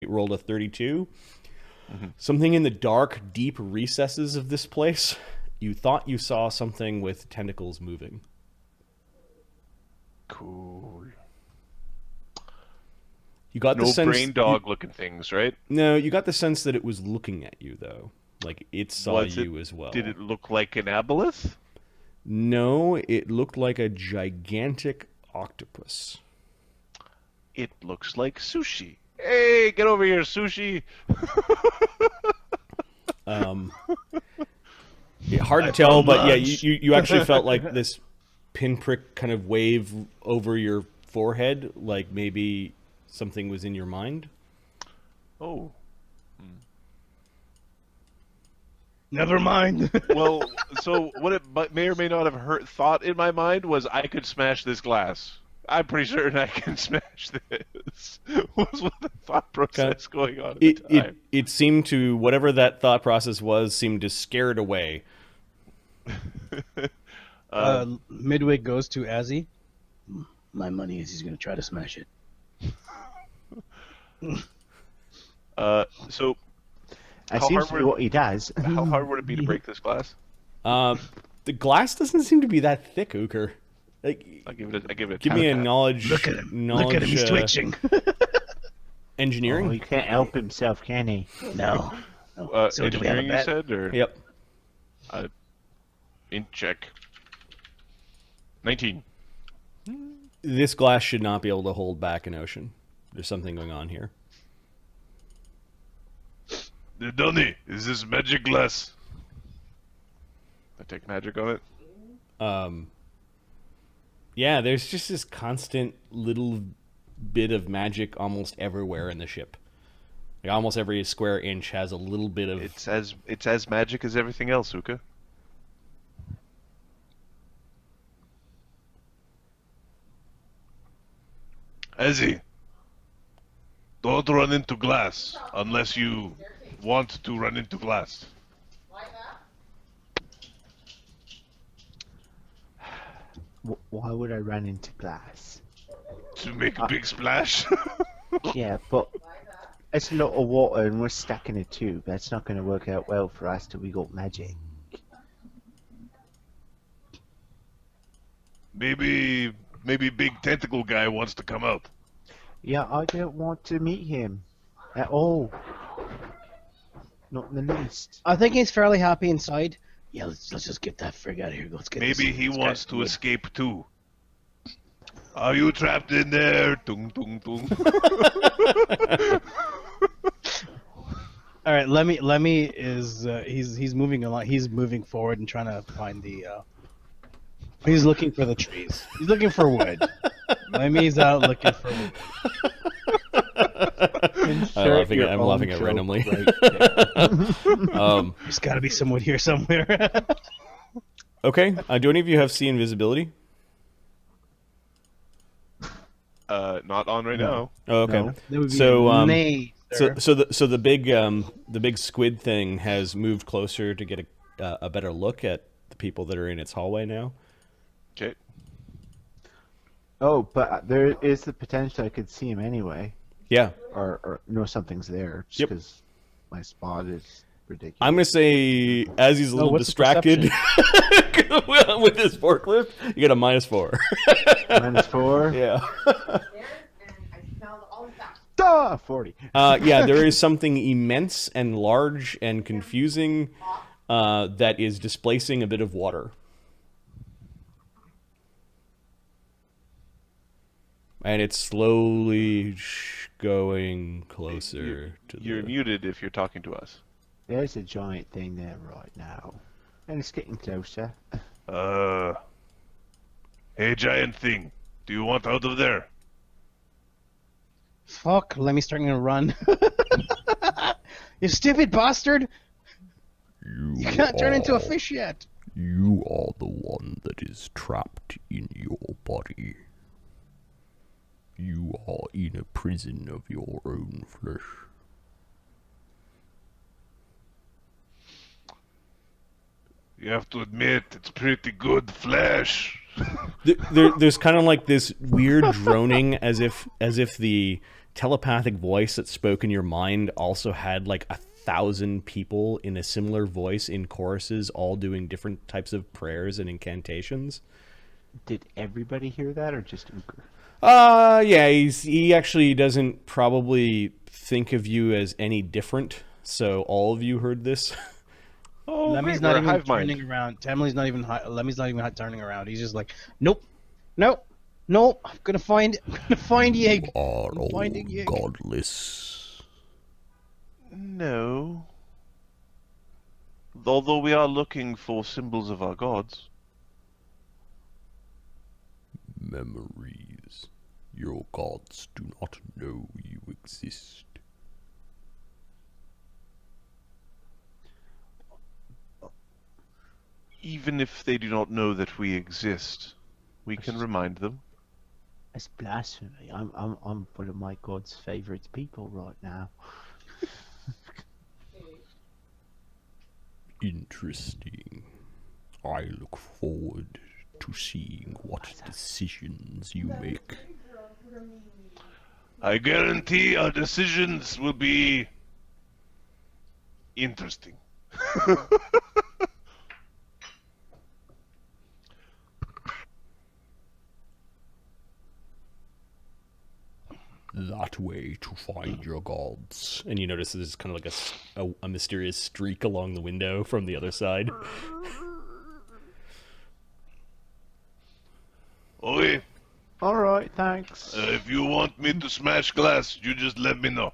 rolled a 32. Something in the dark, deep recesses of this place. You thought you saw something with tentacles moving. Cool. You got No the sense, brain dog looking things, right? No, you got the sense that it was looking at you, though. Like, it saw Was you as well. Did it look like an aboleth? No, it looked like a gigantic octopus. It looks like sushi. Hey, get over here, sushi! Hard to tell, but yeah, you actually felt like this pinprick kind of wave over your forehead, like maybe something was in your mind. Oh. Never mind. Well, so what it may or may not have thought in my mind was I could smash this glass. I'm pretty certain I can smash this. What was the thought process going on at the time? It seemed to, whatever that thought process was, seemed to scare it away. Midway goes to Azzy. My money is he's going to try to smash it. So That seems to be what he does. how hard would it be to break this glass? The glass doesn't seem to be that thick, Uker. Like, I give it a give me a knowledge. Look at him. Knowledge, Look at him. He's twitching. Engineering. Oh, he can't help himself, can he? No. So do we have a engineering, you bet? said, or Yep. in check. 19. This glass should not be able to hold back an ocean. There's something going on here. Donnie, is this magic glass? I take magic on it. Yeah, there's just this constant little bit of magic almost everywhere in the ship. Like almost every square inch has a little bit of. It's as magic as everything else, Uka. Ezzy, don't run into glass unless you want to run into glass. Why would I run into glass? To make a big splash. Yeah, but it's a lot of water and we're stuck in a tube. That's not going to work out well for us till we got magic. Maybe big tentacle guy wants to come out. Yeah, I don't want to meet him at all. Not in the least. I think he's fairly happy inside. Yeah, let's just get that frig out of here. Let's get Maybe this, he this wants guy- to escape too. Are you trapped in there? Tung tung tung. All right, Lemmy is he's moving along. He's moving forward and trying to find the. He's looking for the trees. He's looking for wood. Lemmy's out looking for wood. I'm laughing at randomly. There's got to be some wood here somewhere. Okay. Do any of you have sea invisibility? Not on right now. Oh, okay. No. That would be So, nay, So sir. the big squid thing has moved closer to get a better look at the people that are in its hallway now. Okay. Oh, but there is the potential I could see him anyway. Yeah. Or know something's there. Just Yep. because my spot is ridiculous. I'm gonna say as he's a little what's the distracted with his forklift, you get a -4. -4. Yeah. Duh! 40. Yeah, there is something immense and large and confusing that is displacing a bit of water. And it's slowly going closer to You're the... muted if you're talking to us. There's a giant thing there right now. And it's getting closer. Hey, giant thing. Do you want out of there? Fuck, Lemmy's starting to run. You stupid bastard! You can't turn into a fish yet. You are the one that is trapped in your body. You are in a prison of your own flesh. You have to admit, it's pretty good flesh. There's kind of like this weird droning, as if the telepathic voice that spoke in your mind also had like 1,000 people in a similar voice in choruses, all doing different types of prayers and incantations. Did everybody hear that, or just Uker? Yeah, he actually doesn't probably think of you as any different, so all of you heard this. Oh, Lemmy's not even turning around. Lemmy's not even turning around. He's just like, nope, nope, nope. I'm gonna find Yig. Are I'm finding Yig. godless. No. Although we are looking for symbols of our gods. Memories. Your gods do not know you exist. Even if they do not know that we exist, we can remind them. It's blasphemy. I'm one of my god's favorite people right now. Interesting. I look forward to seeing what decisions you make. I guarantee our decisions will be interesting. That way to find your gods. And you notice there's kind of like a mysterious streak along the window from the other side. Oi, Alright, thanks. if you want me to smash glass, you just let me know.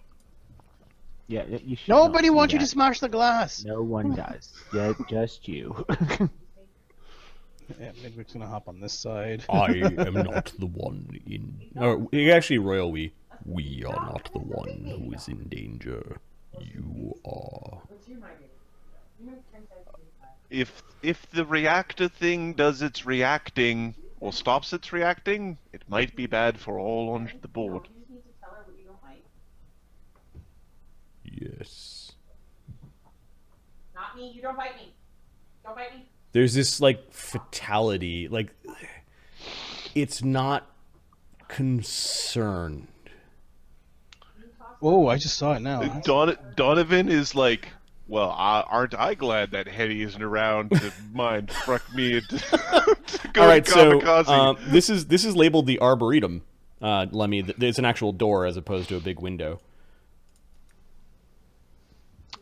Yeah, you should Nobody not do wants you that. to smash the glass. No one does. Yeah, just you. Yeah, Midwick's gonna hop on this side. I am not the one in... Or, actually, Royal we are not the one who is in danger. You are. If the reactor thing does its reacting, or stops its reacting, it might be bad for all on the board. Yes. Not me. You don't bite me. Don't bite me. There's this, like, fatality. Like, it's not concerned. Oh, I just saw it now. Donovan is like, well, aren't I glad that Hetty isn't around to mind fuck me into to go All right, kamikaze. so this is labeled the Arboretum, Lemmy. It's an actual door as opposed to a big window.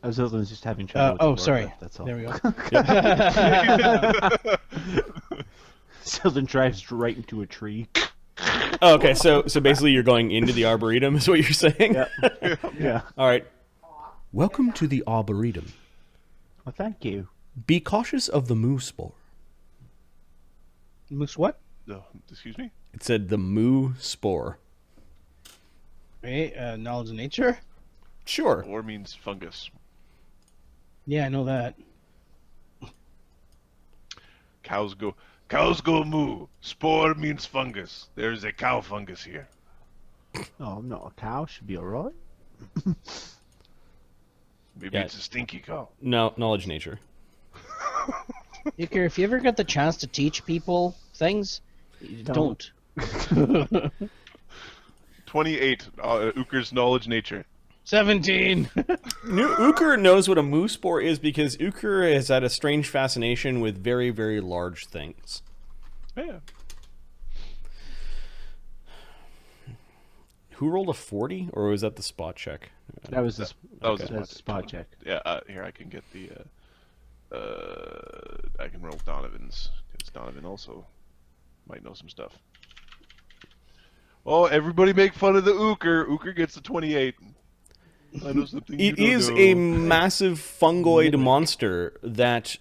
I was just having trouble. Oh, with the sorry. word, that's all. There we go. Sylvan drives right into a tree. Oh, okay, so basically you're going into the Arboretum, is what you're saying? Yeah. All right. Welcome to the Arboretum. Well, thank you. Be cautious of the moo spore. Moose what? No, excuse me? It said the moo spore. Hey, knowledge of nature? Sure. Or means fungus. Yeah, I know that. Cows go moo. Spore means fungus. There's a cow fungus here. Oh, I'm not a cow. Should be alright. Maybe Yeah. it's a stinky cow. No, knowledge nature. Iker, if you ever get the chance to teach people things, don't. 28. Uker's knowledge nature. 17! Uker knows what a moo spore is because Uker has had a strange fascination with very, very large things. Yeah. Who rolled a 40, or was that the spot check? That was a spot check. Yeah, here I can get the I can roll Donovan's, because Donovan also might know some stuff. Oh, everybody make fun of the Uker. Uker gets the 28. I know something you It don't is know. a massive fungoid monster that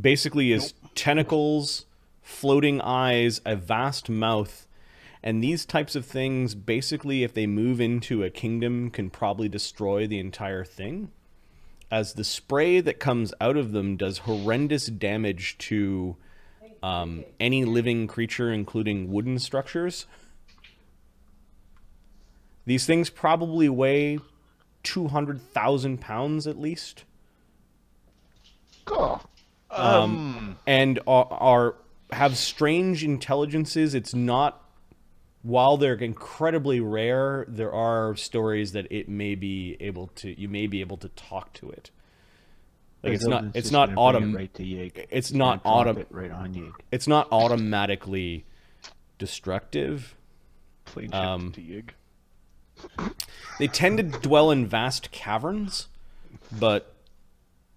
basically is tentacles, floating eyes, a vast mouth, and these types of things, basically, if they move into a kingdom, can probably destroy the entire thing, as the spray that comes out of them does horrendous damage to any living creature, including wooden structures. These things probably weigh 200,000 pounds at least. Cool. And are have strange intelligences. It's not while they're incredibly rare, there are stories that you may be able to talk to it. Like it's not automatically destructive. Plane ship to Yig. They tend to dwell in vast caverns, but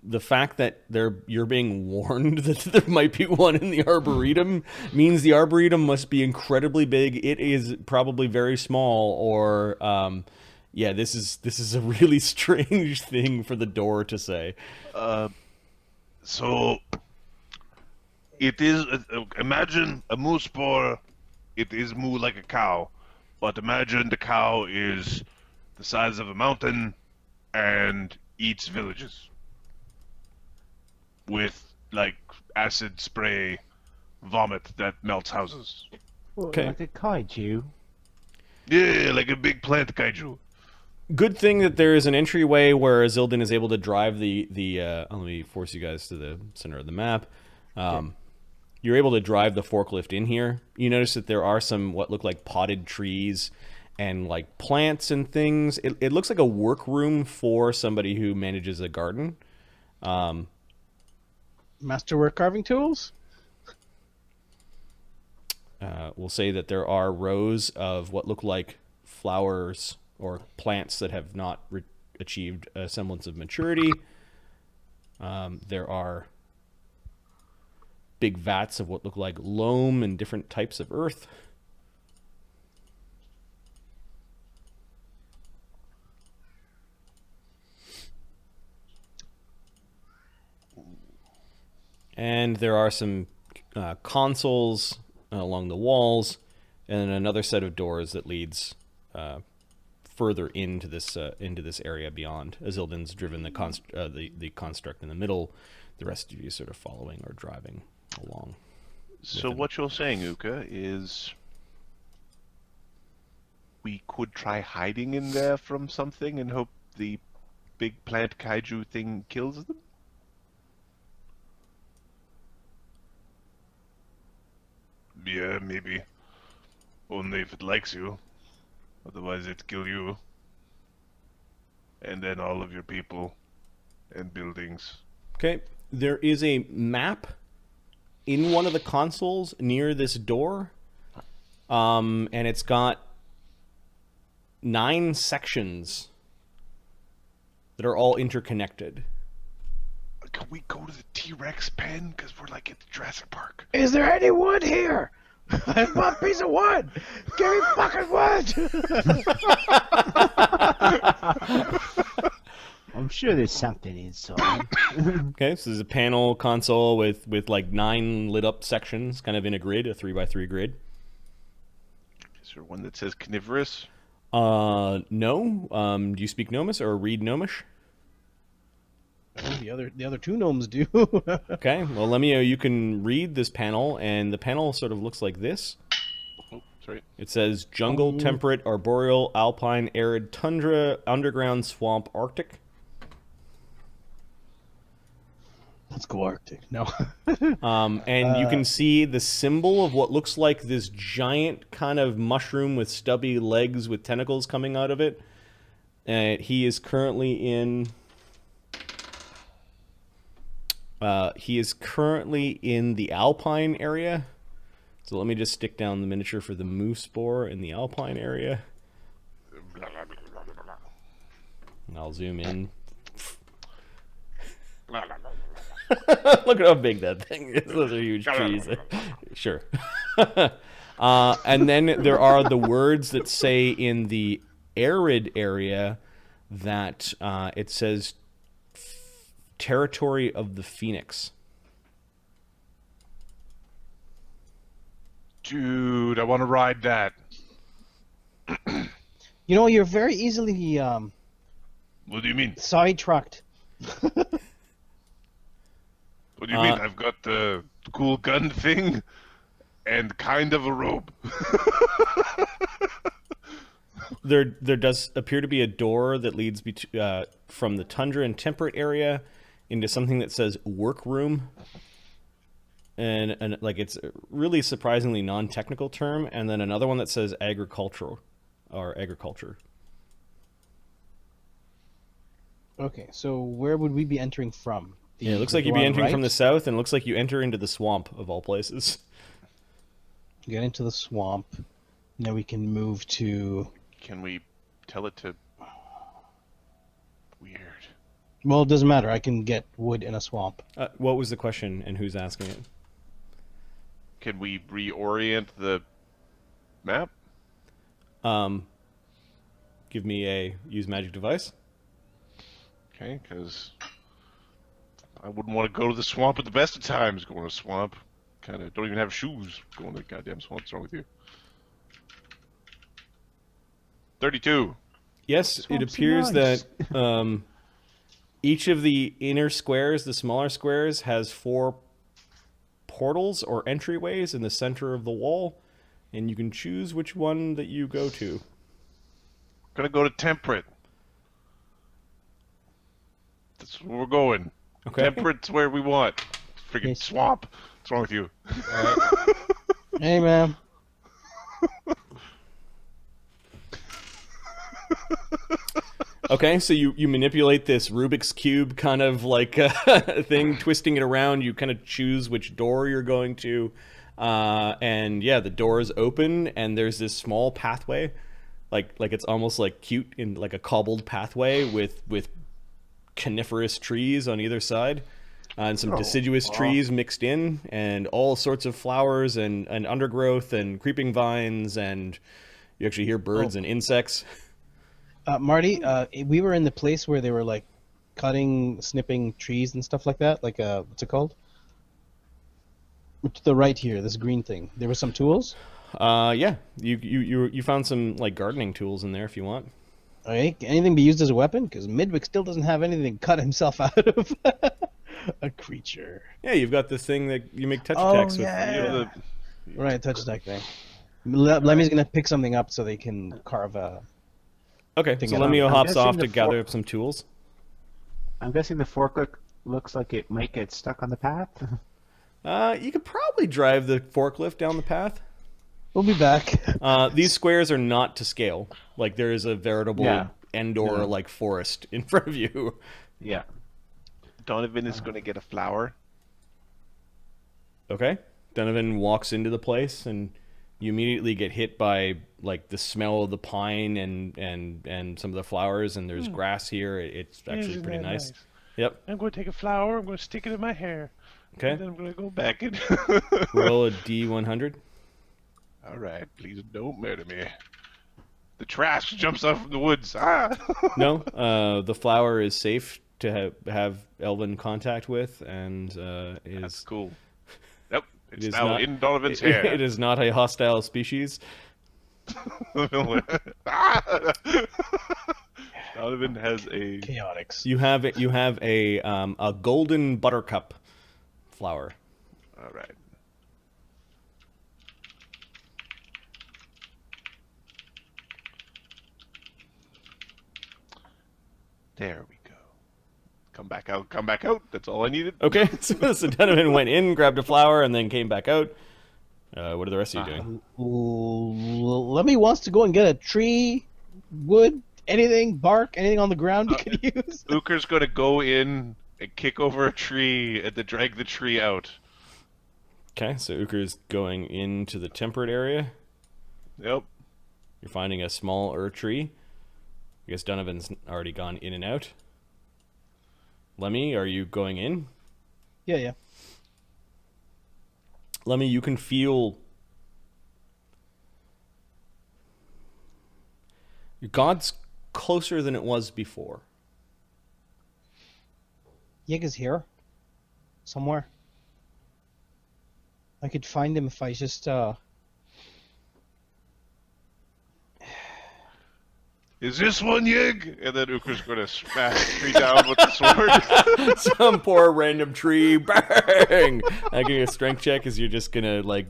the fact that you're being warned that there might be one in the Arboretum means the Arboretum must be incredibly big. It is probably very small, or this is a really strange thing for the door to say. So it is. Imagine a moose spore. It is moo like a cow, but imagine the cow is the size of a mountain and eats villages with like acid spray vomit that melts houses. Okay. Like a kaiju. Yeah, like a big plant kaiju. Good thing that there is an entryway where Zildin is able to drive the let me force you guys to the center of the map. You're able to drive the forklift in here. You notice that there are some what look like potted trees and like plants and things. It looks like a workroom for somebody who manages a garden. Masterwork carving tools? We'll say that there are rows of what look like flowers or plants that have not achieved a semblance of maturity. There are big vats of what look like loam and different types of earth. And there are some consoles along the walls, and another set of doors that leads further into this area beyond. Azildin's driven the construct in the middle. The rest of you sort of following or driving along. So what you're saying, Uka, is we could try hiding in there from something and hope the big plant kaiju thing kills them? Yeah, maybe. Only if it likes you. Otherwise it'd kill you. And then all of your people and buildings. Okay. There is a map in one of the consoles near this door. And it's got 9 sections that are all interconnected. Can we go to the T-Rex pen? Because we're like at the Jurassic Park. Is there any wood here? I want a piece of wood. Give me fucking wood. I'm sure there's something inside. Okay, so there's a panel console with like 9 lit up sections, kind of in a grid, a 3x3 grid. Is there one that says carnivorous? No. Do you speak Gnomish or read Gnomish? The other 2 gnomes do. Okay, well, let me know. You can read this panel, and the panel sort of looks like this. Oh, sorry. It says jungle, temperate, arboreal, alpine, arid, tundra, underground, swamp, Arctic. Let's go Arctic. No. And you can see the symbol of what looks like this giant kind of mushroom with stubby legs with tentacles coming out of it. He is currently in... the Alpine area. So let me just stick down the miniature for the moose spore in the Alpine area. And I'll zoom in. Look at how big that thing is. Those are huge trees. Sure. And then there are the words that say in the arid area that it says territory of the Phoenix. Dude, I want to ride that. You know, you're very easily What do you mean? sidetracked. What do you mean? I've got the cool gun thing and kind of a robe. There does appear to be a door that leads from the tundra and temperate area into something that says workroom. and like it's a really surprisingly non-technical term, and then another one that says agricultural or agriculture. Okay, so where would we be entering from? Yeah, it looks like you'd be entering from the south, and it looks like you enter into the swamp of all places. Get into the swamp. Now we can move to... Can we tell it to... Weird. Well, it doesn't matter. I can get wood in a swamp. What was the question, and who's asking it? Can we reorient the map? Give me a use magic device. Okay, because I wouldn't want to go to the swamp at the best of times. Going to a swamp, kind of don't even have shoes. Going to the goddamn swamp. What's wrong with you? 32. Yes, it Swamp's appears nice. that each of the inner squares, the smaller squares, has 4 portals or entryways in the center of the wall, and you can choose which one that you go to. Gonna go to Temperate. That's where we're going. Okay. Temperate's where we want. Freaking Yes. swamp. What's wrong with you? Hey, man. Okay, so you manipulate this Rubik's Cube kind of like thing, twisting it around. You kind of choose which door you're going to. And yeah, the door is open, and there's this small pathway. Like it's almost like cute in like a cobbled pathway with coniferous trees on either side. And some deciduous trees mixed in, and all sorts of flowers and undergrowth and creeping vines, and you actually hear birds and insects. Marty, we were in the place where they were like snipping trees and stuff like that. Like what's it called? To the right here, this green thing. There were some tools. Yeah, you found some like gardening tools in there if you want. Okay, can anything be used as a weapon? Because Midwick still doesn't have anything to cut himself out of. A creature. Yeah, you've got this thing that you make touch attacks with. Yeah. Right, touch attack thing. Lemmy's gonna pick something up so they can carve a. Okay, Thing so it Lemio I'm hops guessing off the to gather up some tools. I'm guessing the fork looks like it might get stuck on the path. You could probably drive the forklift down the path. We'll be back. These squares are not to scale. Like there is a veritable Yeah. Endor like forest in front of you. Yeah. Donovan is gonna get a flower. Okay. Donovan walks into the place, and you immediately get hit by like the smell of the pine and some of the flowers, and there's grass here. It's actually Isn't pretty that nice. nice? Yep. I'm going to take a flower. I'm going to stick it in my hair. Okay. And then I'm going to go back and. Roll a D100. All right, please don't murder me. The trash jumps out from the woods. Ah! No, the flower is safe to have elven contact with, and is That's cool. Nope, it's is now not- in Donovan's hair. It is not a hostile species. Donovan has a. Chaotix. You have a golden buttercup flower. All right. There we go. Come back out. Come back out. That's all I needed. Okay, so Donovan went in, grabbed a flower, and then came back out. What are the rest of you doing? Lemmy wants to go and get a tree, wood, anything, bark, anything on the ground we could use. Uker's going to go in and kick over a tree and then drag the tree out. Okay, so Uker's going into the temperate area. Yep. You're finding a small tree. I guess Donovan's already gone in and out. Lemmy, are you going in? Yeah. Lemmy, you can feel God's closer than it was before. Yig is here. Somewhere. I could find him if I just, Is this one Yig? And then Uker's going to smash the tree down with the sword. Some poor random tree. Bang! I give you a strength check as you're just gonna like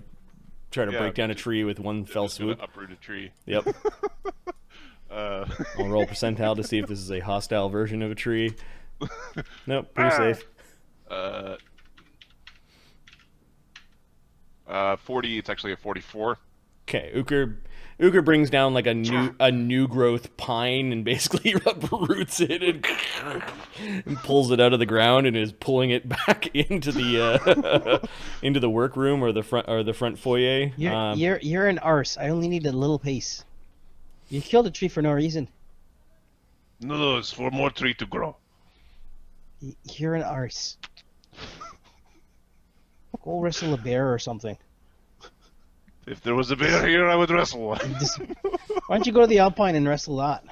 try to break down a tree with one fell Just gonna swoop. uproot a tree. Yep. I'll roll percentile to see if this is a hostile version of a tree. Nope, pretty safe. 40. It's actually a 44. Okay, Uker brings down like a new growth pine and basically uproots it and pulls it out of the ground and is pulling it back into the into the workroom or the front foyer. You're an arse. I only need a little piece. You killed a tree for no reason. No, it's for more tree to grow. You're an arse. Go wrestle a bear or something. If there was a bear here, I would wrestle one. Why don't you go to the Alpine and wrestle that?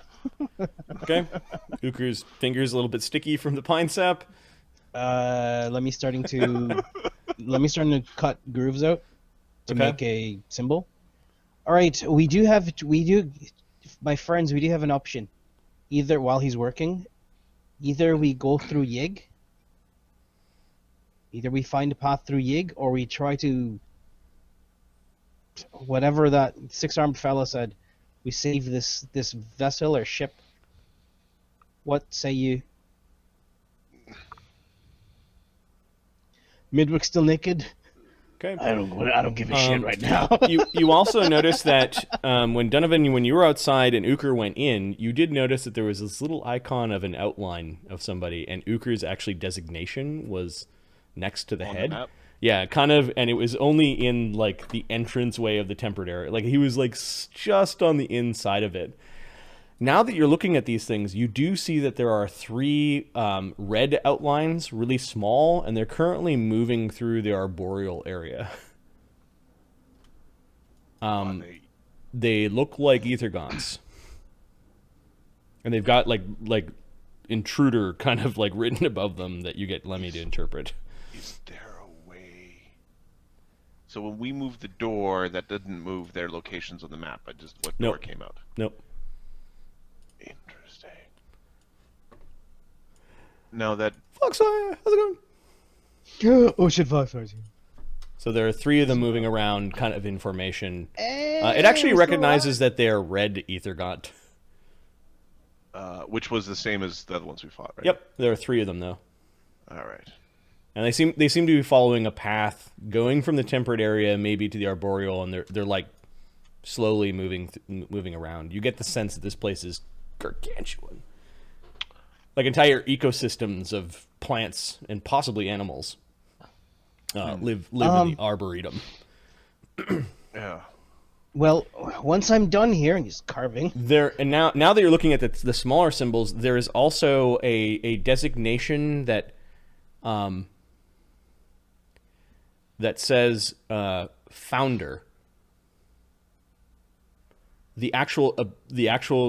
Okay. Uker's finger's a little bit sticky from the pine sap. Let me starting to cut grooves out to make a symbol. All right, my friends, we do have an option. Either while he's working, either we go through Yig, either we find a path through Yig, or we try to, whatever that six-armed fella said, we save this vessel or ship. What say you? Midwick's still naked. Okay. I don't give a shit right now. you also notice that when Donovan, when you were outside and Uker went in, you did notice that there was this little icon of an outline of somebody, and Uker's actually designation was next to the head. The map? Yeah, kind of, and it was only in like the entranceway of the tempered area. Like he was like just on the inside of it. Now that you're looking at these things, you do see that there are 3 red outlines, really small, and they're currently moving through the arboreal area. They look like ether gaunts. And they've got like intruder kind of like written above them that you get Lemmy to interpret. Is there a way? So when we moved the door, that didn't move their locations on the map. I just what door came out. Nope. Interesting. Now that Foxfire, how's it going? Ocean Foxfire. So there are 3 of them moving around, kind of in formation. It actually recognizes that they're red ether gaunt. which was the same as the other ones we fought, right? Yep, there are 3 of them though. All right. And they seem to be following a path going from the temperate area maybe to the arboreal, and they're like slowly moving around. You get the sense that this place is gargantuan. Like entire ecosystems of plants and possibly animals live in the arboretum. Yeah. Well, once I'm done here and just carving. Now that you're looking at the smaller symbols, there is also a designation that that says founder. The actual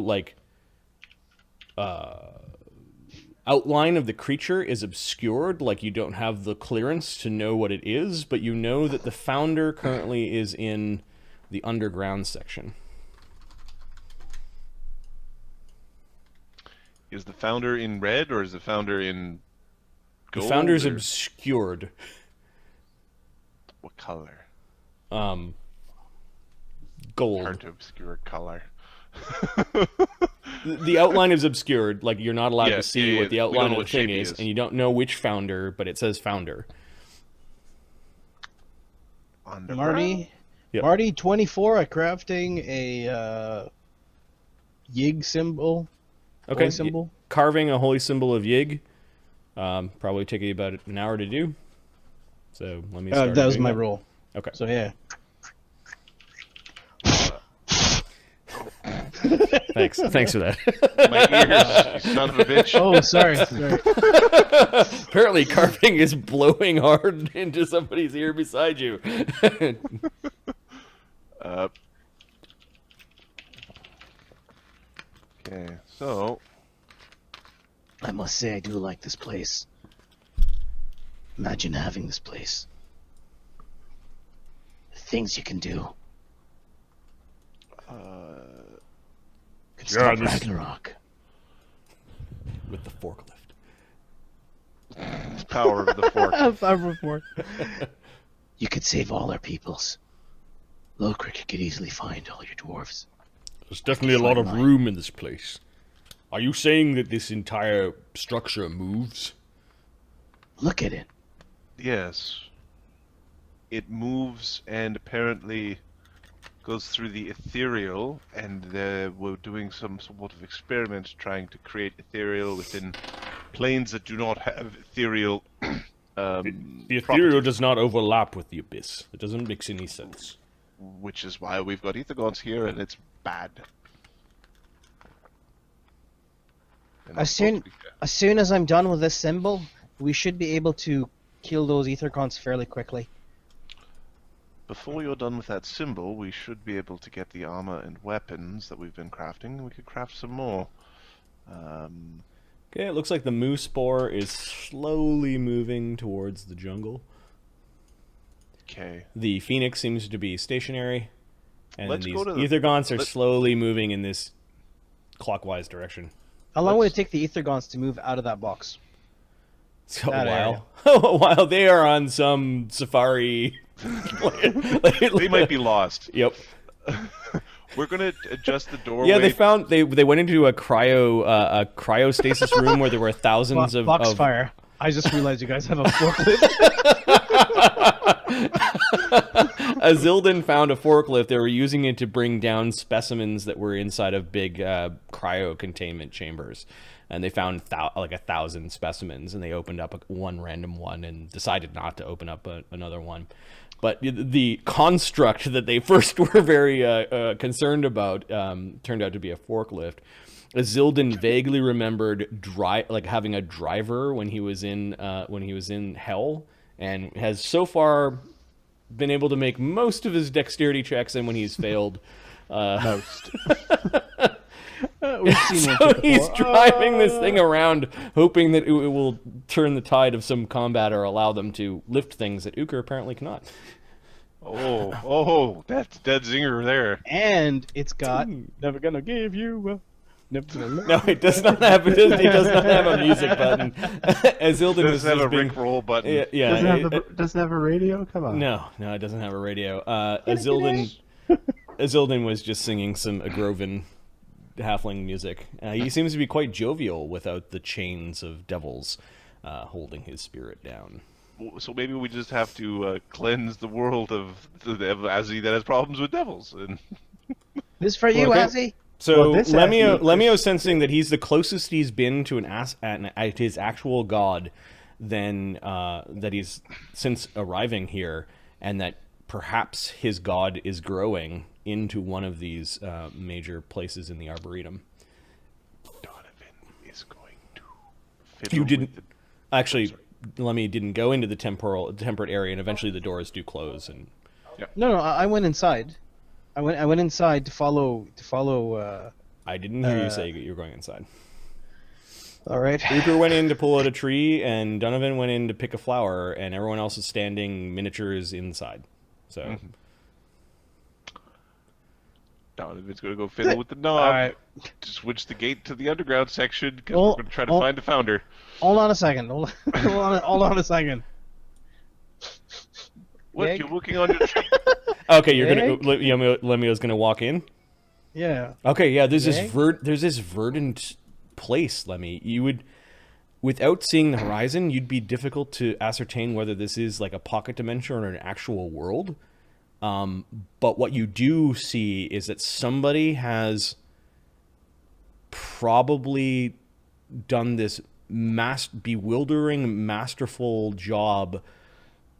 like outline of the creature is obscured, like you don't have the clearance to know what it is, but you know that the founder currently is in the underground section. Is the founder in red or is the founder in gold? The founder's or... obscured. What color? Gold. Hard to obscure color. The outline is obscured, like you're not allowed to see what the We don't outline know of the what shape thing he is, is. and you don't know which founder, but it says founder. Marty, Yep. Marty 24 at crafting a Yig symbol. Okay, Holy symbol. Carving a holy symbol of Yig. Probably take you about an hour to do. So let me start. That was doing my that. role. Okay. So yeah. Thanks for that. My ears, you son of a bitch. Oh, sorry. Apparently carving is blowing hard into somebody's ear beside you. Okay, so I must say I do like this place. Imagine having this place. The things you can do. Could stop Ragnarok. With the forklift. the power of the fork. You could save all our peoples. Low Cricket could easily find all your dwarves. There's definitely a lot of room in this place. Are you saying that this entire structure moves? Look at it. Yes. it moves and apparently goes through the ethereal, and we're doing some sort of experiment trying to create ethereal within planes that do not have ethereal. The ethereal does not overlap with the abyss. It doesn't make any sense. Which is why we've got ethergons here, and it's bad. And As soon as I'm done with this symbol, we should be able to kill those ethercons fairly quickly. before you're done with that symbol, we should be able to get the armor and weapons that we've been crafting. We could craft some more. Okay, it looks like the moose spore is slowly moving towards the jungle. Okay. The phoenix seems to be stationary, and Let's then go these to ethergons are slowly moving in this clockwise direction. How long would it take the ethergons to move out of that box? So That while they are on some safari, They might be lost. Yep. We're gonna adjust the doorway. Yeah, they went into a cryostasis room where there were thousands of Foxfire. I just realized you guys have a forklift. Azildan found a forklift. They were using it to bring down specimens that were inside of big cryo containment chambers, and they found like 1,000 specimens. And they opened up one random one and decided not to open up another one. But the construct that they first were very concerned about turned out to be a forklift. Azildan vaguely remembered having a driver when he was in hell, and has so far been able to make most of his dexterity checks, and when he's failed, Most. We've seen so it he's before. driving this thing around, hoping that it will turn the tide of some combat or allow them to lift things that Uker apparently cannot. That's dead zinger there. And it's got never gonna give you up. Never gonna No, it does not have. It does not have a music button. Azildan Does was have a being, Rick roll button. yeah. Doesn't have a radio? Come on. No, it doesn't have a radio. Azildan was just singing some Agrovan halfling music. He seems to be quite jovial without the chains of devils holding his spirit down. So maybe we just have to cleanse the world of Azzy that has problems with devils. And This for you, Okay. Azzy. So Well, this Lemio's sensing that he's the closest he's been to at his actual god that he's since arriving here, and that perhaps his god is growing into one of these major places in the Arboretum. Donovan is going to fiddle You didn't with actually. Lemmy didn't go into the temperate area, and eventually the doors do close. And No, I went inside. I went inside to follow. I didn't hear you say you were going inside. All right. Uker went in to pull out a tree, and Donovan went in to pick a flower, and everyone else is standing miniatures inside. So Donovan's going to go fiddle with the knob. All right. To switch the gate to the underground section because Well, we're going to try to find the founder. Hold on a second. Hold on a second. What? Yeg? You're working on your tree? okay, you're Yay? gonna Lemio's gonna walk in. Yeah. Okay, yeah. There's Yay? this verdant place, Lemmy. You would, without seeing the horizon, you'd be difficult to ascertain whether this is like a pocket dimension or an actual world. But what you do see is that somebody has probably done this bewildering, masterful job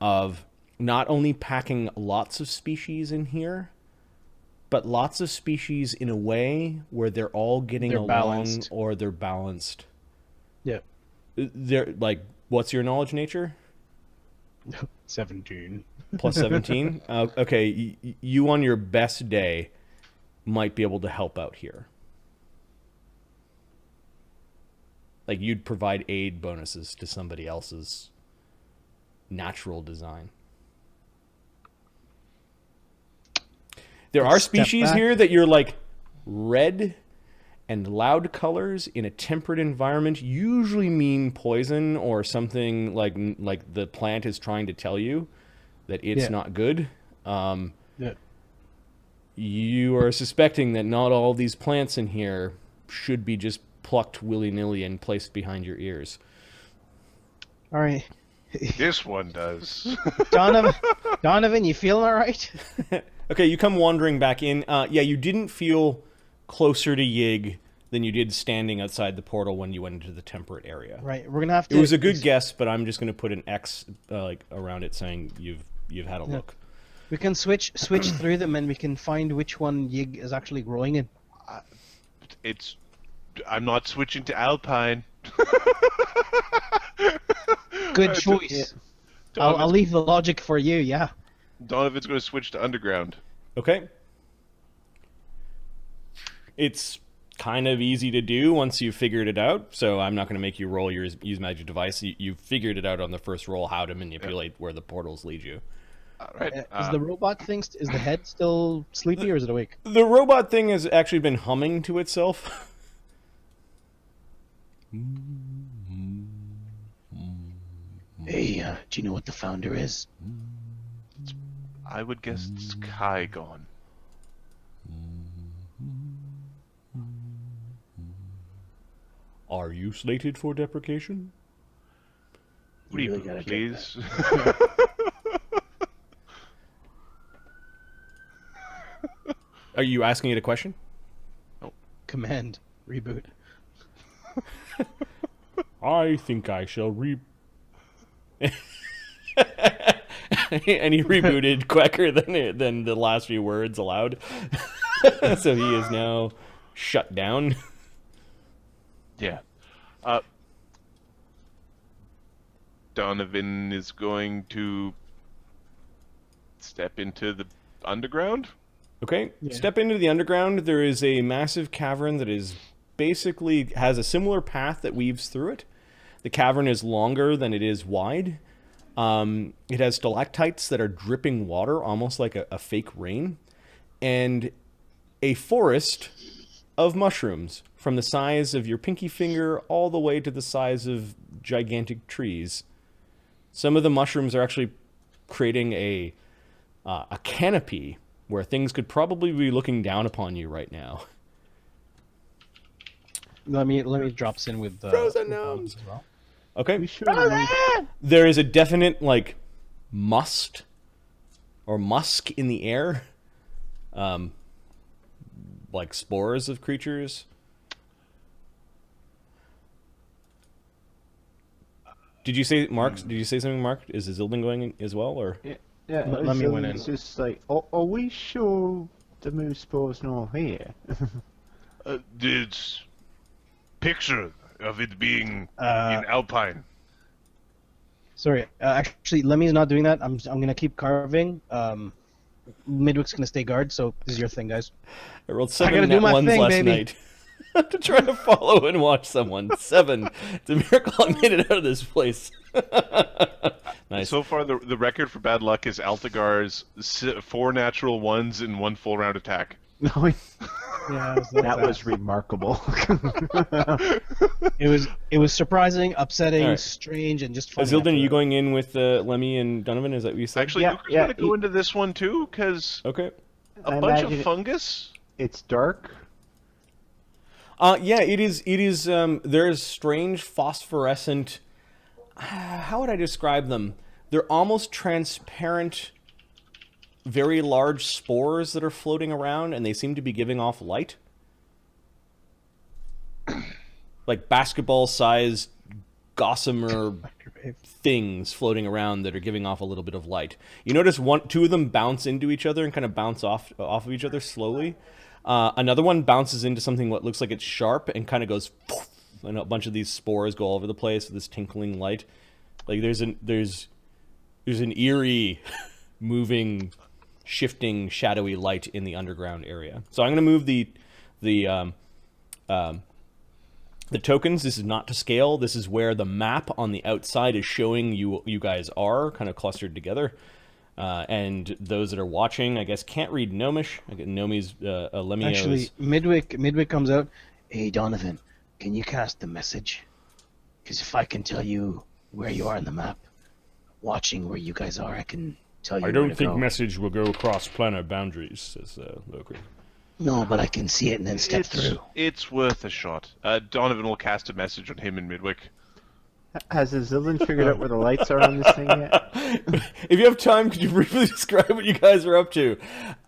of not only packing lots of species in here, but lots of species in a way where they're all getting They're along balanced. or they're balanced. Yeah. They're like, what's your knowledge nature? 17. Plus 17? Okay, you on your best day might be able to help out here. Like, you'd provide aid bonuses to somebody else's natural design. There are Step species back. here that you're like red and loud colors in a temperate environment usually mean poison or something like the plant is trying to tell you that it's Yeah. not good. Yeah. You are suspecting that not all these plants in here should be just plucked willy-nilly and placed behind your ears. All right. This one does. Donovan, you feeling all right? Okay, you come wandering back in. Yeah, you didn't feel closer to Yig than you did standing outside the portal when you went into the temperate area. Right, we're gonna have to. It was a good guess, but I'm just going to put an X like around it saying you've had a look. We can switch through them, and we can find which one Yig is actually growing in. I'm not switching to Alpine. Good choice. I'll leave the logic for you. Yeah. Donovan's going to switch to Underground. Okay. It's kind of easy to do once you've figured it out, so I'm not going to make you roll use magic device. You figured it out on the first roll how to manipulate where the portals lead you. All right. Is the robot thing? Is the head still sleepy or is it awake? The robot thing has actually been humming to itself. Hey, do you know what the founder is? I would guess it's Kygon. Are you slated for deprecation? really Reboot, gotta get please. Are you asking it a question? Command reboot. I think I shall and he rebooted quicker than the last few words allowed. So he is now shut down. Yeah. Donovan is going to step into the underground. Okay, Yeah. Step into the underground. There is a massive cavern that is basically has a similar path that weaves through it. The cavern is longer than it is wide. It has stalactites that are dripping water, almost like a fake rain, and a forest of mushrooms from the size of your pinky finger all the way to the size of gigantic trees. Some of the mushrooms are actually creating a canopy where things could probably be looking down upon you right now. Let me drop this in with Frozen with gnomes. as well. Okay. We sure need- There is a definite musk in the air, like spores of creatures. Did you say Mark? Did you say something, Mark? Is Zildin going in as well, or? Yeah, Let me win in. it's just like, are we sure the moose spore's not here? It's picture of it being in Uh, Alpine. Sorry, actually, Lemmy's not doing that. I'm gonna keep carving. Midwick's gonna stay guard. So this is your thing, guys. I rolled I 7 gotta do nat my ones thing, last baby. night to try to follow and watch someone. 7. It's a miracle I made it out of this place. Nice. So far, the record for bad luck is Altagar's 4 natural ones and 1 full round attack. No, Yeah, that was remarkable. It was surprising, upsetting, All right. strange, and just funny. Zildin, after are you that. going in with Lemmy and Donovan? Is that what you said? Actually, Yeah, Luker's yeah, going to go into this one too, because Okay. a I bunch imagine of fungus. it's dark. Yeah, it is. It is. There's strange phosphorescent. How would I describe them? They're almost transparent, very large spores that are floating around, and they seem to be giving off light, like basketball-sized gossamer things floating around that are giving off a little bit of light. You notice two of them bounce into each other and kind of bounce off of each other slowly. Another one bounces into something what looks like it's sharp and kind of goes, poof, and a bunch of these spores go all over the place with this tinkling light. Like there's an eerie, moving, shifting, shadowy light in the underground area. So I'm going to move the tokens. This is not to scale. This is where the map on the outside is showing you guys are kind of clustered together. And those that are watching, I guess, can't read Gnomish. Nomi's Lemmy. Actually, Midwick comes out. Hey, Donovan, can you cast the message? Because if I can tell you where you are on the map, watching where you guys are, I can tell you. I where don't to think go. message will go across planar boundaries, says Loker. No, but I can see it and then step through. It's worth a shot. Donovan will cast a message on him and Midwick. Has the Zillion figured out where the lights are on this thing yet? If you have time, could you briefly describe what you guys are up to?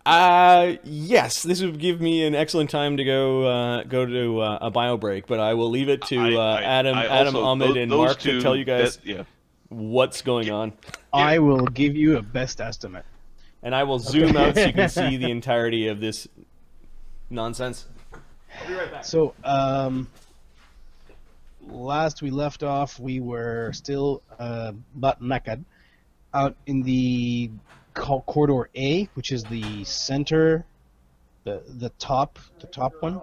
Yes, this would give me an excellent time to go to a bio break, but I will leave it to Adam, also, Ahmed, and those Mark to two, tell you guys yeah. what's going on. I will give you a best estimate. And I will zoom out so you can see the entirety of this nonsense. I'll be right back. So, last we left off, we were still butt naked out in the corridor A, which is the center, the top one.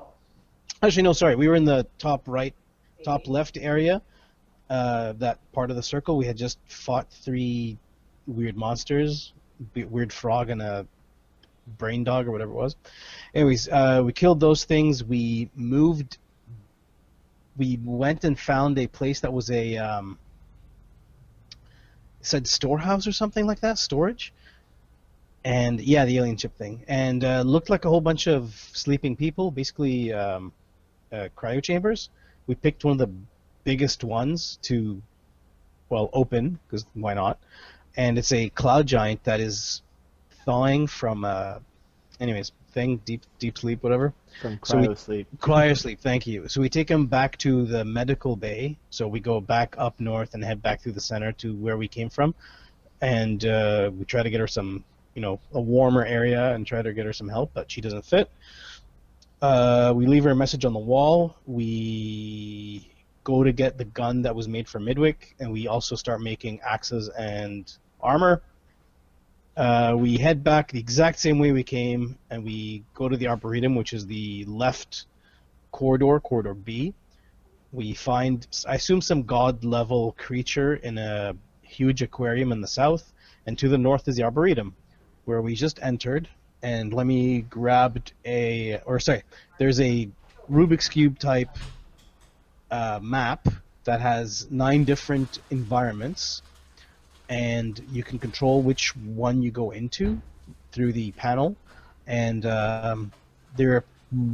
Actually, no, sorry, we were in the top left area. That part of the circle. We had just fought 3 weird monsters, weird frog and a brain dog or whatever it was. Anyways, we killed those things. We moved. We went and found a place that was a said storehouse or something like that, storage. And yeah, the alien ship thing, and looked like a whole bunch of sleeping people, basically cryo chambers. We picked one of the biggest ones to, well, open, because why not? And it's a cloud giant that is thawing from anyways, thing, deep sleep, whatever. From cryosleep. Cryosleep, thank you. So we take him back to the medical bay. So we go back up north and head back through the center to where we came from. And we try to get her some, a warmer area and try to get her some help, but she doesn't fit. We leave her a message on the wall. We go to get the gun that was made for Midwick, and we also start making axes and armor. We head back the exact same way we came, and we go to the Arboretum, which is the left corridor B. We find, I assume, some god-level creature in a huge aquarium in the south, and to the north is the Arboretum, where we just entered. And Lemmy grabbed there's a Rubik's Cube type map that has 9 different environments, and you can control which one you go into through the panel. And there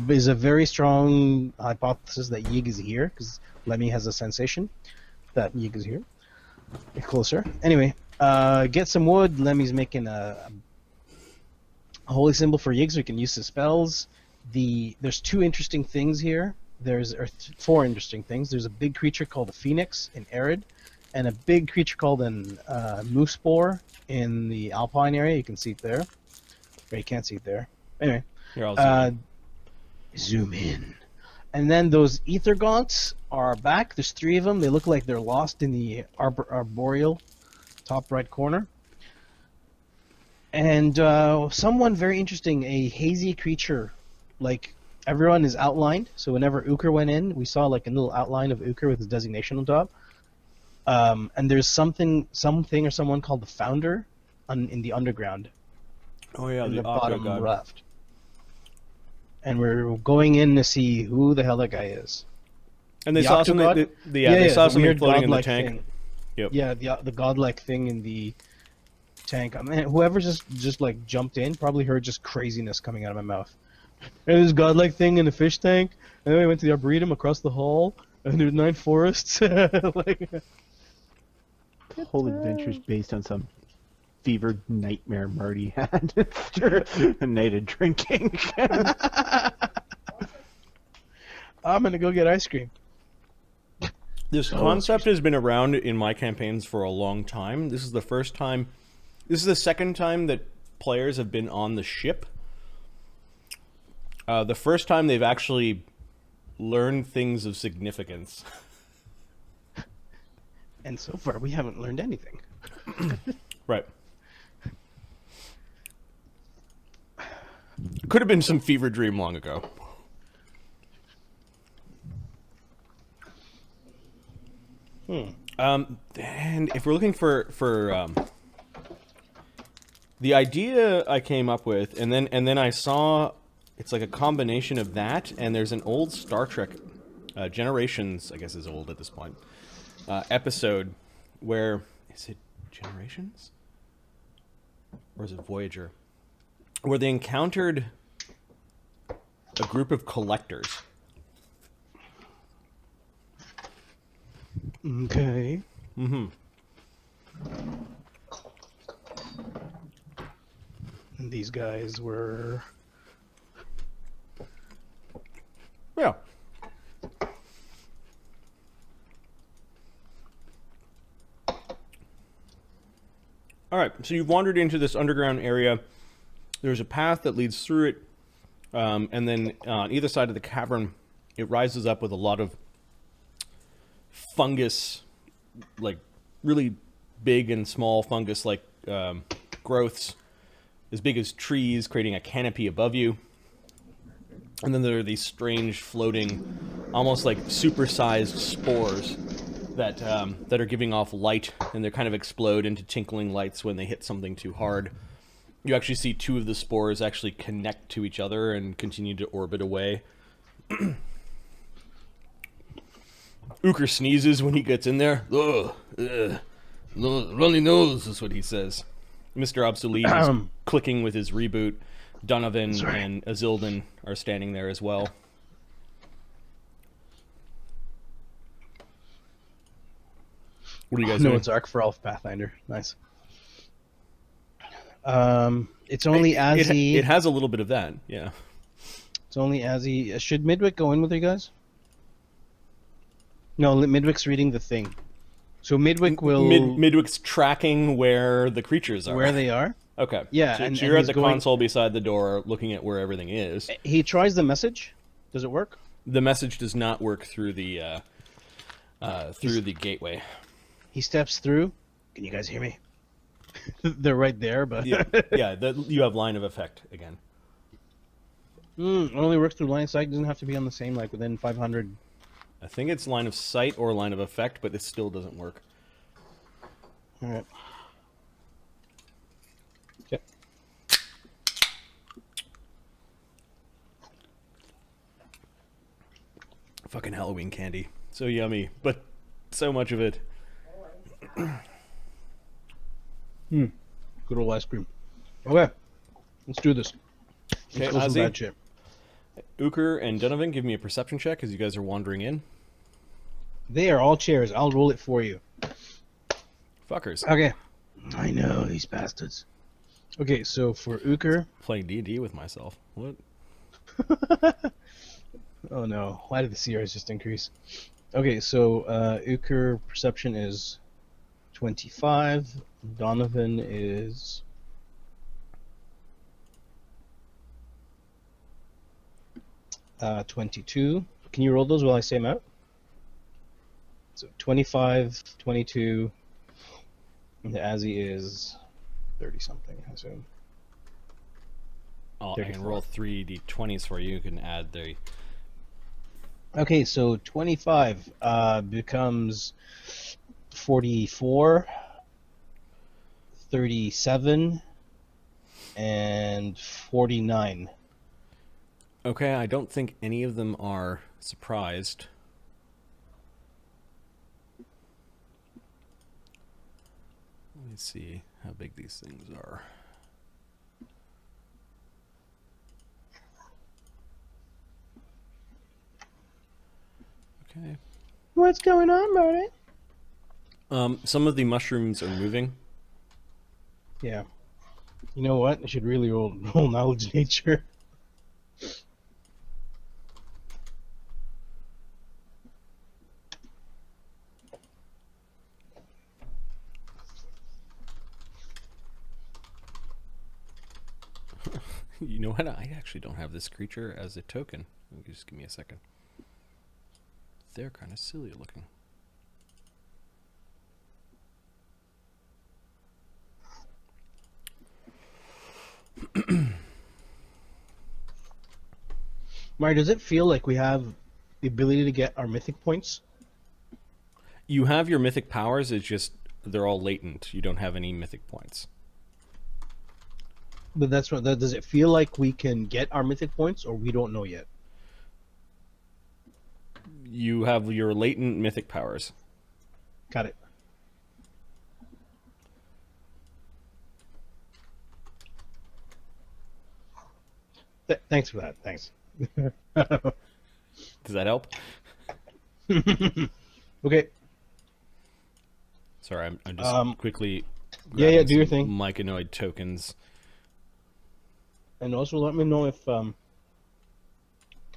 is a very strong hypothesis that Yig is here, because Lemmy has a sensation that Yig is here. Get closer. Anyway, get some wood. Lemmy's making a holy symbol for Yig so we can use his spells. There's 2 interesting things here. There's 4 interesting things. There's a big creature called the Phoenix in Arid, and a big creature called an moose boar in the Alpine area. You can see it there. Or you can't see it there. Anyway, Here, I'll zoom in. And then those ether gaunts are back. There's 3 of them. They look like they're lost in the arboreal top right corner. And someone very interesting, a hazy creature, like everyone is outlined. So whenever Uker went in, we saw like a little outline of Uker with his designation on top. And there's something or someone called the Founder in the underground. Oh yeah, in the the bottom guy. left. And we're going in to see who the hell that guy is. And they The saw something. Octogod? They saw the something weird floating in the godlike tank. thing. Yep. Yeah, the godlike thing in the tank. I mean, whoever just like jumped in probably heard just craziness coming out of my mouth. And this godlike thing in the fish tank, and then we went to the Arboretum across the hall, and there's 9 forests. Like, Whole adventure's based on some fevered nightmare Marty had after a night of drinking. I'm gonna go get ice cream. This concept has been around in my campaigns for a long time. This is the first time. This is the second time that players have been on the ship. The first time they've actually learned things of significance. And so far, we haven't learned anything. Right. Could have been some fever dream long ago. And if we're looking for the idea I came up with, and then I saw it's like a combination of that, and there's an old Star Trek, Generations, I guess is old at this point, episode where, is it Generations? Or is it Voyager? Where they encountered a group of collectors. Okay. Mm-hmm. And these guys were... Yeah. All right, so you've wandered into this underground area. There's a path that leads through it, and then on either side of the cavern, it rises up with a lot of fungus, like really big and small fungus-like growths, as big as trees, creating a canopy above you. And then there are these strange floating, almost like supersized spores that are giving off light, and they kind of explode into tinkling lights when they hit something too hard. You actually see two of the spores actually connect to each other and continue to orbit away. Uker sneezes when he gets in there. Ugh, runny nose is what he says. Mr. Obsolete is clicking with his reboot. Donovan and Azildan are standing there as well. What do you guys No, doing? it's Arc for Elf Pathfinder. Nice. It's only Azzy. It has a little bit of that, yeah. It's only Azzy. Should Midwick go in with you guys? No, Midwick's reading the thing. So Midwick will... Midwick's tracking where the creatures are. Where they are? Okay. Yeah, So, and you're at he's the going- console beside the door looking at where everything is. He tries the message. Does it work? The message does not work through the gateway. He steps through. Can you guys hear me? They're right there, but... Yeah, you have line of effect again. It only works through line of sight. It doesn't have to be on the same, like, within 500... I think it's line of sight or line of effect, but it still doesn't work. Alright. Okay. Fucking Halloween candy. So yummy, but so much of it. Good old ice cream. Okay. Let's do this. Okay, Let's go some Ozzy, bad shit. Uker and Donovan, give me a perception check as you guys are wandering in. They are all chairs. I'll roll it for you. Fuckers. Okay. I know, these bastards. Okay, so for Uker... Playing D&D with myself. What? Oh no, why did the CRs just increase? Okay, so Uker perception is 25. Donovan is... 22. Can you roll those while I say them out? So 25, 22, and Azzy is 30-something, I assume. I can 34. roll 3 d20s for you. You can add the... Okay, so 25 becomes 44, 37, and 49. Okay, I don't think any of them are surprised. Let me see how big these things are. Okay. What's going on, Marty? Some of the mushrooms are moving. Yeah. You know what? I should really roll knowledge nature. You know what? I actually don't have this creature as a token. Just give me a second. They're kind of silly looking. Marty, does it feel like we have the ability to get our mythic points? You have your mythic powers, it's just they're all latent. You don't have any mythic points. But that's what. Does it feel like we can get our mythic points, or we don't know yet? You have your latent mythic powers. Got it. Thanks for that. Thanks. Does that help? Okay. Sorry, I'm just quickly. Yeah, do your some thing. Myconoid tokens. And also let me know if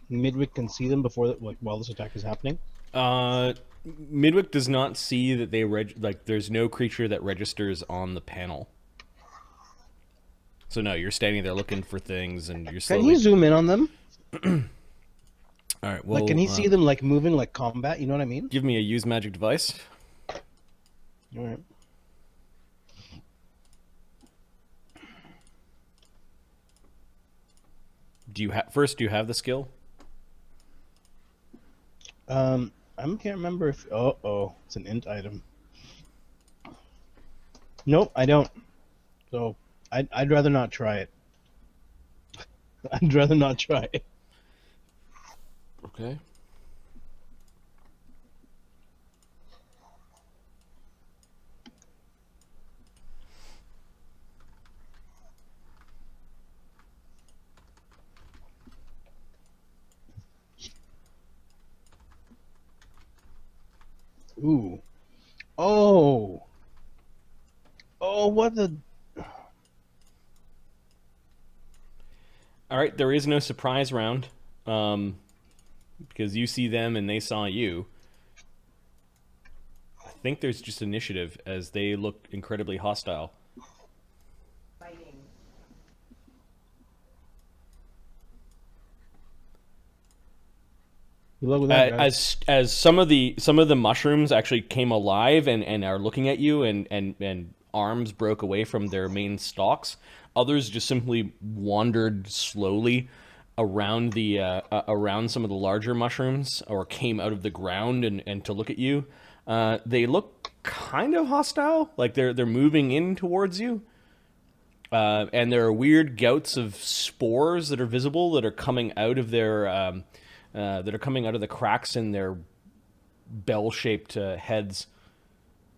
Midwick can see them before while this attack is happening. Midwick does not see that they there's no creature that registers on the panel. So no, you're standing there looking for things, and you're slowly... Can he zoom in on them? All right, well... Like, can he see them, like, moving like combat? You know what I mean? Give me a use magic device. All right. Do you have the skill? I can't remember if... it's an int item. Nope, I don't. So, I'd rather not try it. I'd rather not try it. Okay. Ooh. Oh, what the... All right, there is no surprise round, because you see them and they saw you. I think there's just initiative, as they look incredibly hostile. Fighting. Good luck with that, guys. As some of the mushrooms actually came alive and are looking at you, and arms broke away from their main stalks, others just simply wandered slowly around the around some of the larger mushrooms, or came out of the ground and to look at you. They look kind of hostile, like they're moving in towards you. And there are weird gouts of spores that are visible that are coming out of their out of the cracks in their bell-shaped heads.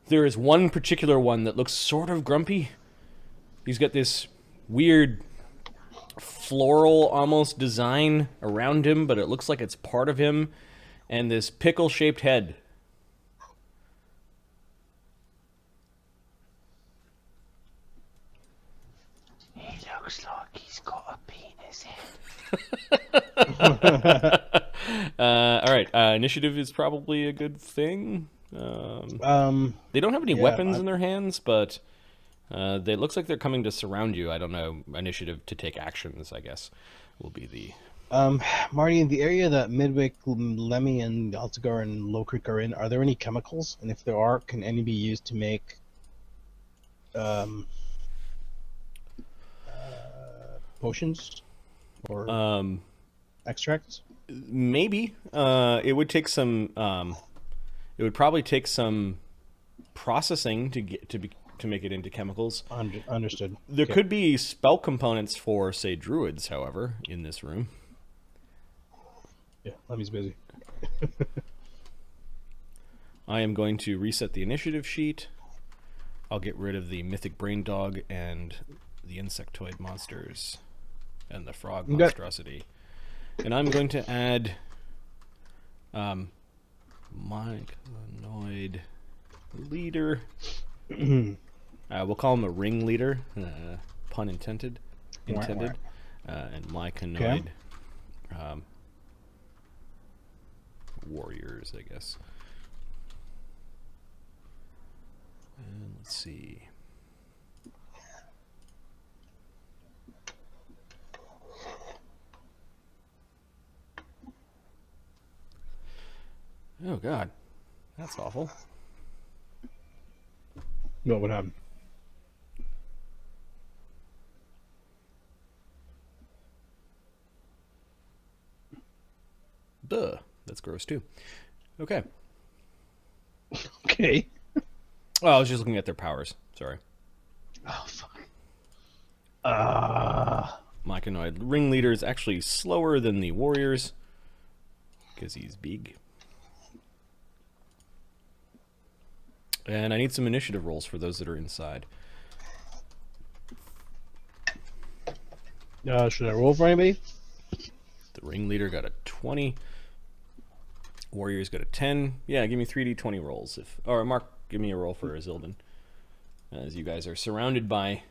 There is one particular one that looks sort of grumpy. He's got this weird floral almost design around him, but it looks like it's part of him, and this pickle-shaped head. He looks like he's got a penis head. All right, initiative is probably a good thing. They don't have any weapons in their hands, but it looks like they're coming to surround you. I don't know. Initiative to take actions, I guess, will be the... Marty, in the area that Midwick, Lemmy, and Altagar and Low Creek are in, are there any chemicals? And if there are, can any be used to make potions or extracts? Maybe. It would take some. It would probably take some processing to make it into chemicals. Understood. There could be spell components for, say, druids, however, in this room. Yeah, Lemmy's busy. I am going to reset the initiative sheet. I'll get rid of the mythic brain dog and the insectoid monsters and the frog monstrosity. And I'm going to add Myconoid leader. We'll call him a ring leader, pun intended. And Myconoid warriors, I guess. And let's see. Oh God, that's awful. What would happen? Duh, that's gross too. Okay. Okay. Well, I was just looking at their powers. Sorry. Oh fuck. Myconoid ringleader is actually slower than the warriors because he's big. And I need some initiative rolls for those that are inside. Should I roll for anybody? The ringleader got a 20. Warriors got a 10. Yeah, give me 3d20 rolls. Or Mark, Give me a roll for Isilden, as you guys are surrounded by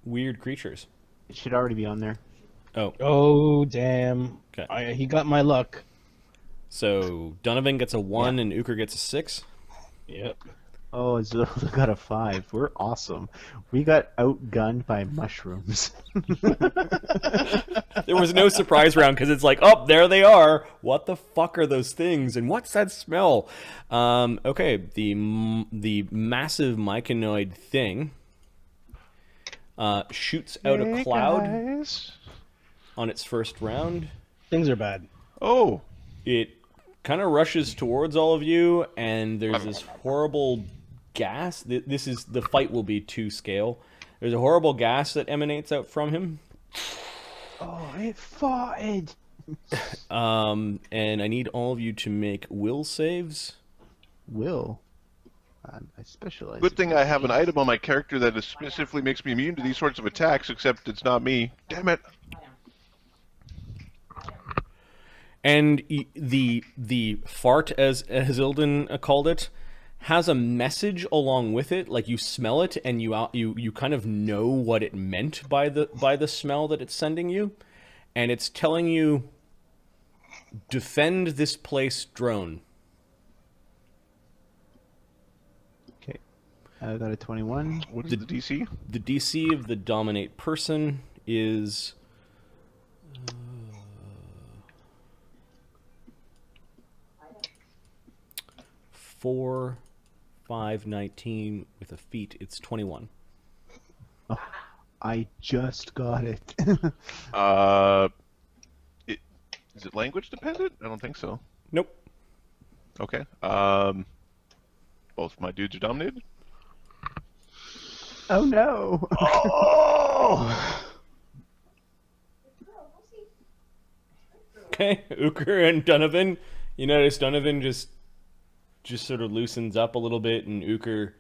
weird creatures. It should already be on there. Oh, Oh, damn. okay. He got my luck. So Donovan gets a 1 and Uker gets a 6. Yep. Oh, Zelda got a 5. We're awesome. We got outgunned by mushrooms. There was no surprise round because it's like, oh, there they are. What the fuck are those things? And what's that smell? Okay, the massive myconoid thing shoots out a cloud on its first round. Things are bad. Oh. It kind of rushes towards all of you, and there's this horrible gas. The fight will be to scale. There's a horrible gas that emanates out from him. Oh, it farted. And I need all of you to make will saves. Will. I specialize. Good thing I have an item on my character that specifically makes me immune to these sorts of attacks, except it's not me. Damn it. And the fart, as Ilden called it, has a message along with it. Like, you smell it, and you kind of know what it meant by the smell that it's sending you, and it's telling you, defend this place, drone. Okay. I got a 21. What is the DC? The DC of the dominate person is 4, 5, 19 with a feat. It's 21. Oh, I just got it. Is it language dependent? I don't think so. Nope. Okay. Both my dudes are dominated. Oh no. Oh! Okay, Uker and Donovan. You notice Donovan just sort of loosens up a little bit, and Uker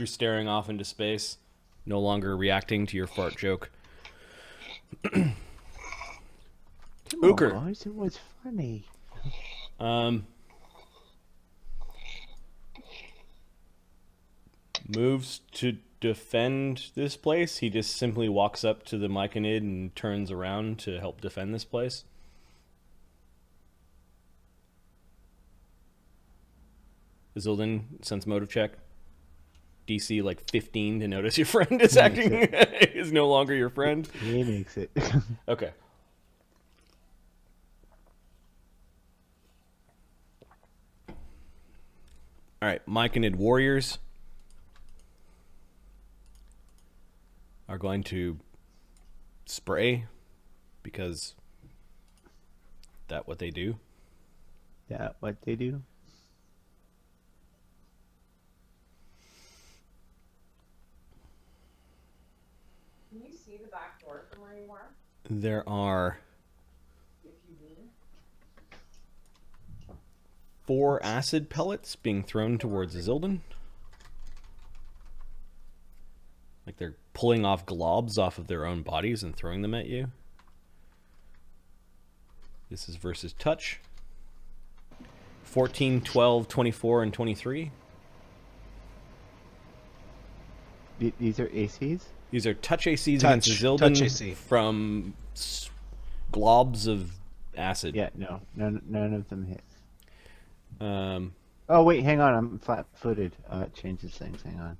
staring off into space, no longer reacting to your fart joke. Uker. Oh, it was funny. Moves to defend this place. He just simply walks up to the Myconid and turns around to help defend this place. Isilden, sense motive check. DC like 15 to notice your friend is acting is no longer your friend. He makes it. Okay. All right, Myconid warriors are going to spray because that's what they do. Yeah, what they do? Can you see the back door from where you are? There are If you lean. 4 acid pellets being thrown towards Isilden. Like they're pulling off globs off of their own bodies and throwing them at you. This is versus touch. 14, 12, 24, and 23. These are ACs? These are touch ACs Touch. against Isilden Touch AC. from globs of acid. Yeah, no. None of them hit. Um, Oh, wait, hang on. I'm flat-footed. It changes things. Hang on.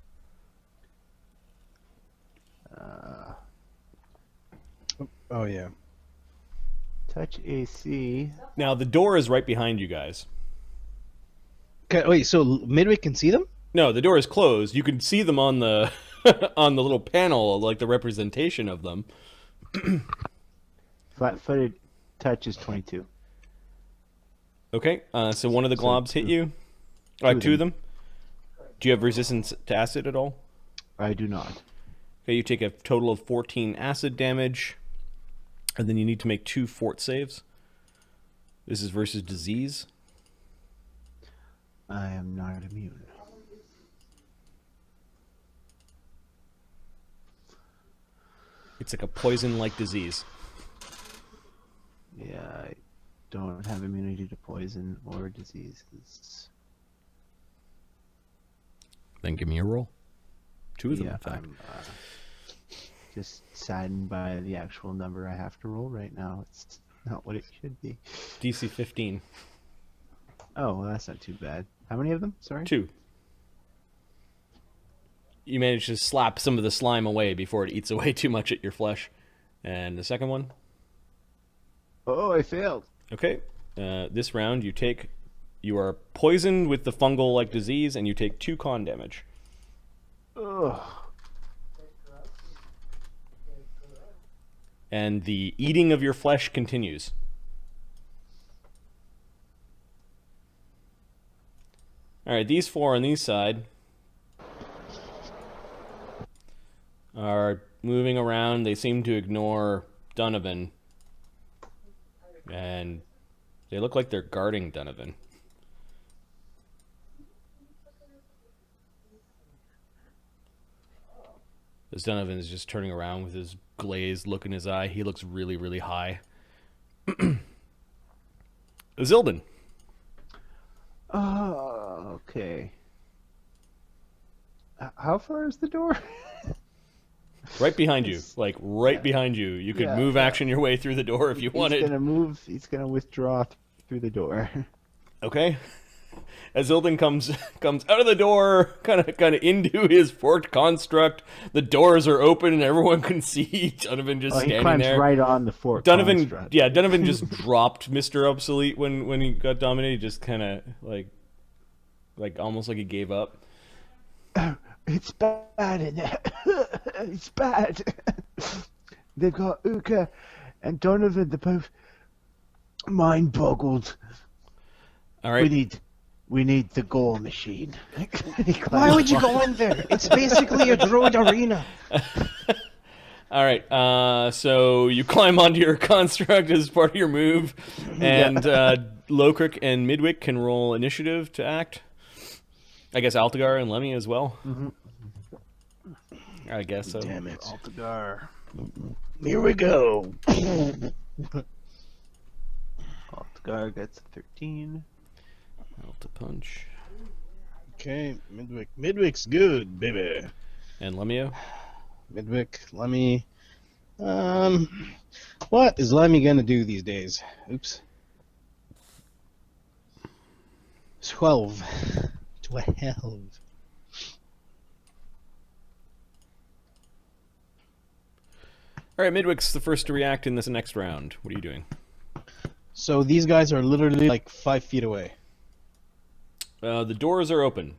Oh, yeah. Touch AC. now, the door is right behind you guys. Okay, wait, so Midway can see them? No, the door is closed. You can see them on the on the little panel, like the representation of them. Flat-footed touch is 22. Okay, so one of the globs hit you. Two of them. Do you have resistance to acid at all? I do not. Okay, you take a total of 14 acid damage, and then you need to make 2 fort saves. This is versus disease. I am not immune. It's like a poison-like disease. Yeah, I don't have immunity to poison or diseases. Then give me a roll. 2 of them, Yeah, in fact. I'm just saddened by the actual number I have to roll right now. It's not what it should be. DC 15. Oh, well, that's not too bad. How many of them? Sorry? 2. You manage to slap some of the slime away before it eats away too much at your flesh. And the second one? Oh, I failed. Okay. This round you are poisoned with the fungal-like disease, and you take 2 con damage. Ugh. And the eating of your flesh continues. Alright, these 4 on these side are moving around. They seem to ignore Donovan. And they look like they're guarding Donovan. As Donovan is just turning around with his glazed look in his eye. He looks really, really high. Zildin. Oh, okay. How far is the door? Right behind you. Like, right behind you. You could move action your way through the door if you wanted. He's gonna move. He's gonna withdraw through the door. Okay. As Zildin comes out of the door, kind of into his forked construct, the doors are open and everyone can see Donovan just Oh, he standing climbs there. right on the fork. Donovan, construct. yeah, Donovan just dropped Mr. Obsolete when he got dominated. Just kind of like almost like he gave up. It's bad in there. It's bad. They've got Uka and Donovan. They're both mind boggled. All right. We need the goal machine. Why would you go in there? It's basically a droid arena. All right. So you climb onto your construct as part of your move, and Lokrik and Midwick can roll initiative to act. I guess Altagar and Lemmy as well. Mm-hmm. I guess so. Damn it. Altagar. Here we go. Altagar gets a 13. Alta punch. Okay, Midwick. Midwick's good, baby. And Lemio? Midwick, Lemmy. What is Lemmy gonna do these days? Oops. 12. 12. All right, Midwick's the first to react in this next round. What are you doing? So these guys are literally like 5 feet away. The doors are open.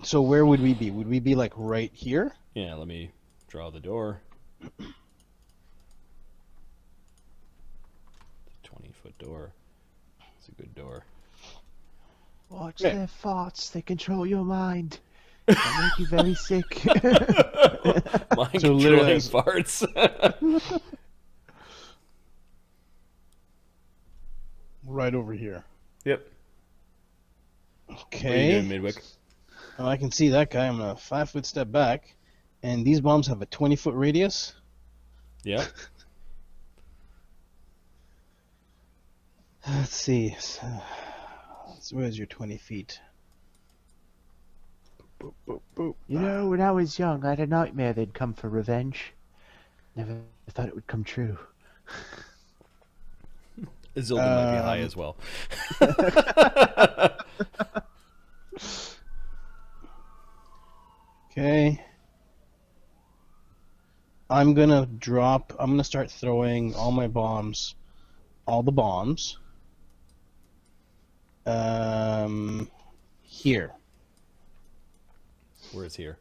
So where would we be? Would we be like right here? Yeah, let me draw the door. 20-foot door. It's a good door. Watch Yeah. their thoughts. They control your mind. They make you very sick. Mind So controlling literally- farts. Right over here. Yep. What are you Okay. doing, Midwick? Oh, I can see that guy. I'm gonna 5-foot step back, and these bombs have a 20-foot radius. Yep. Let's see. So where's your 20 feet? Boop, boop, boop. You know, when I was young, I had a nightmare they'd come for revenge. Never thought it would come true. Zildin might be high as well. Okay. I'm gonna start throwing all my bombs, all the bombs. Here. Where's here?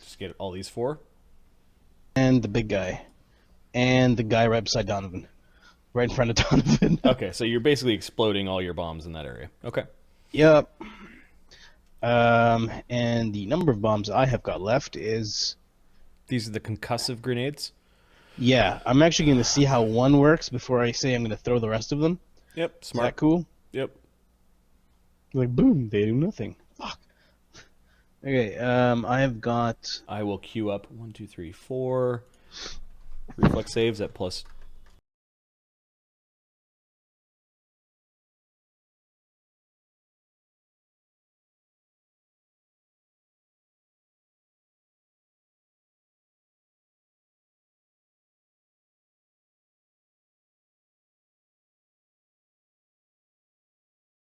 Just get all these 4? And the big guy. And the guy right beside Donovan. Right in front of Donovan. Okay, so you're basically exploding all your bombs in that area. Okay. Yep. And the number of bombs I have got left is... These are the concussive grenades? Yeah, I'm actually going to see how one works before I say I'm going to throw the rest of them. Yep, Is smart. that cool? Yep. Like, boom, they do nothing. Fuck. Okay, I have got... I will queue up 1, 2, 3, 4 reflex saves at plus